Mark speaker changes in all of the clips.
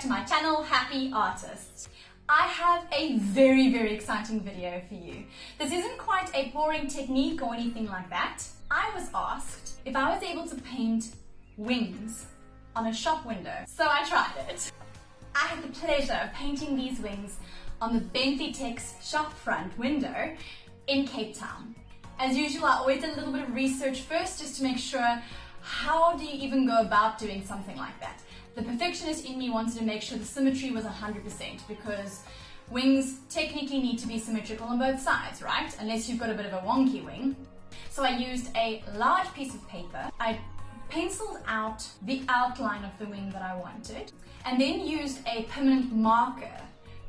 Speaker 1: to my channel, Happy Artists. I have a very exciting video for you. This isn't quite a boring technique or anything like that. I was asked if I was able to paint wings on a shop window, so I tried it. I had the pleasure of painting these wings on the Bentleytex shop front window in Cape Town. As usual, I always did a little bit of research first just to make sure, how do you even go about doing something like that? The perfectionist in me wanted to make sure the symmetry was 100% because wings technically need to be symmetrical on both sides, right? Unless you've got a bit of a wonky wing. So I used a large piece of paper. I penciled out the outline of the wing that I wanted and then used a permanent marker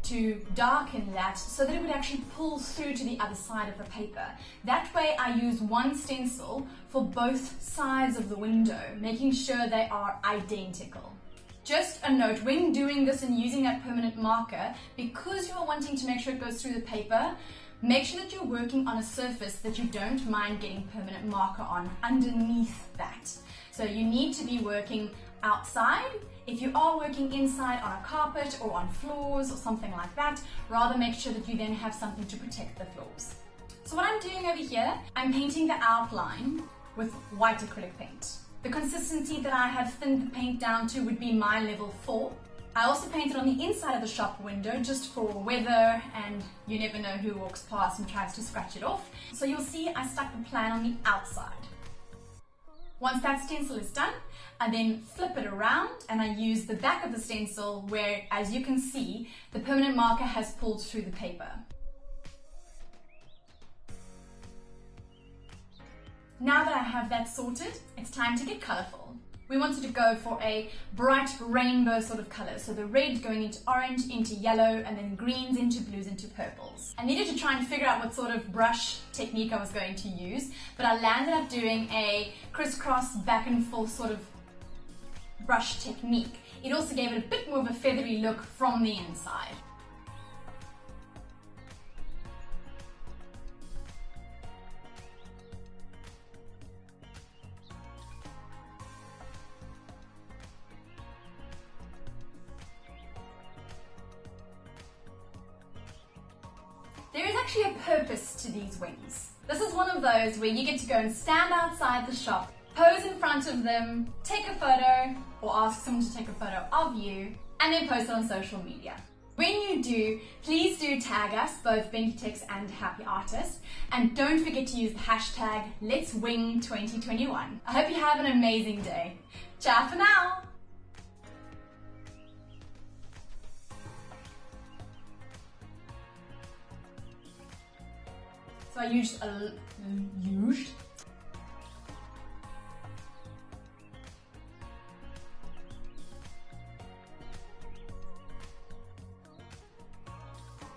Speaker 1: to darken that so that it would actually pull through to the other side of the paper. That way I use one stencil for both sides of the window, making sure they are identical. Just a note, when doing this and using that permanent marker, because you're wanting to make sure it goes through the paper, make sure that you're working on a surface that you don't mind getting permanent marker on underneath that. So you need to be working outside. If you are working inside on a carpet or on floors or something like that, rather make sure that you then have something to protect the floors. So what I'm doing over here, I'm painting the outline with white acrylic paint. The consistency that I have thinned the paint down to would be my level 4. I also painted on the inside of the shop window just for weather, and you never know who walks past and tries to scratch it off. So you'll see I stuck the plan on the outside. Once that stencil is done, I then flip it around and I use the back of the stencil where, as you can see, the permanent marker has pulled through the paper. Now that I have that sorted, it's time to get colourful. We wanted to go for a bright rainbow sort of colour, so the red going into orange, into yellow, and then greens into blues, into purples. I needed to try and figure out what sort of brush technique I was going to use, but I landed up doing a crisscross back and forth sort of brush technique. It also gave it a bit more of a feathery look from the inside. There is actually a purpose to these wings. This is one of those where you get to go and stand outside the shop, pose in front of them, take a photo, or ask someone to take a photo of you, and then post it on social media. When you do, please do tag us, both Bentleytex and Happy Artists, and don't forget to use the hashtag #Let'sWing2021. I hope you have an amazing day. Ciao for now! So I used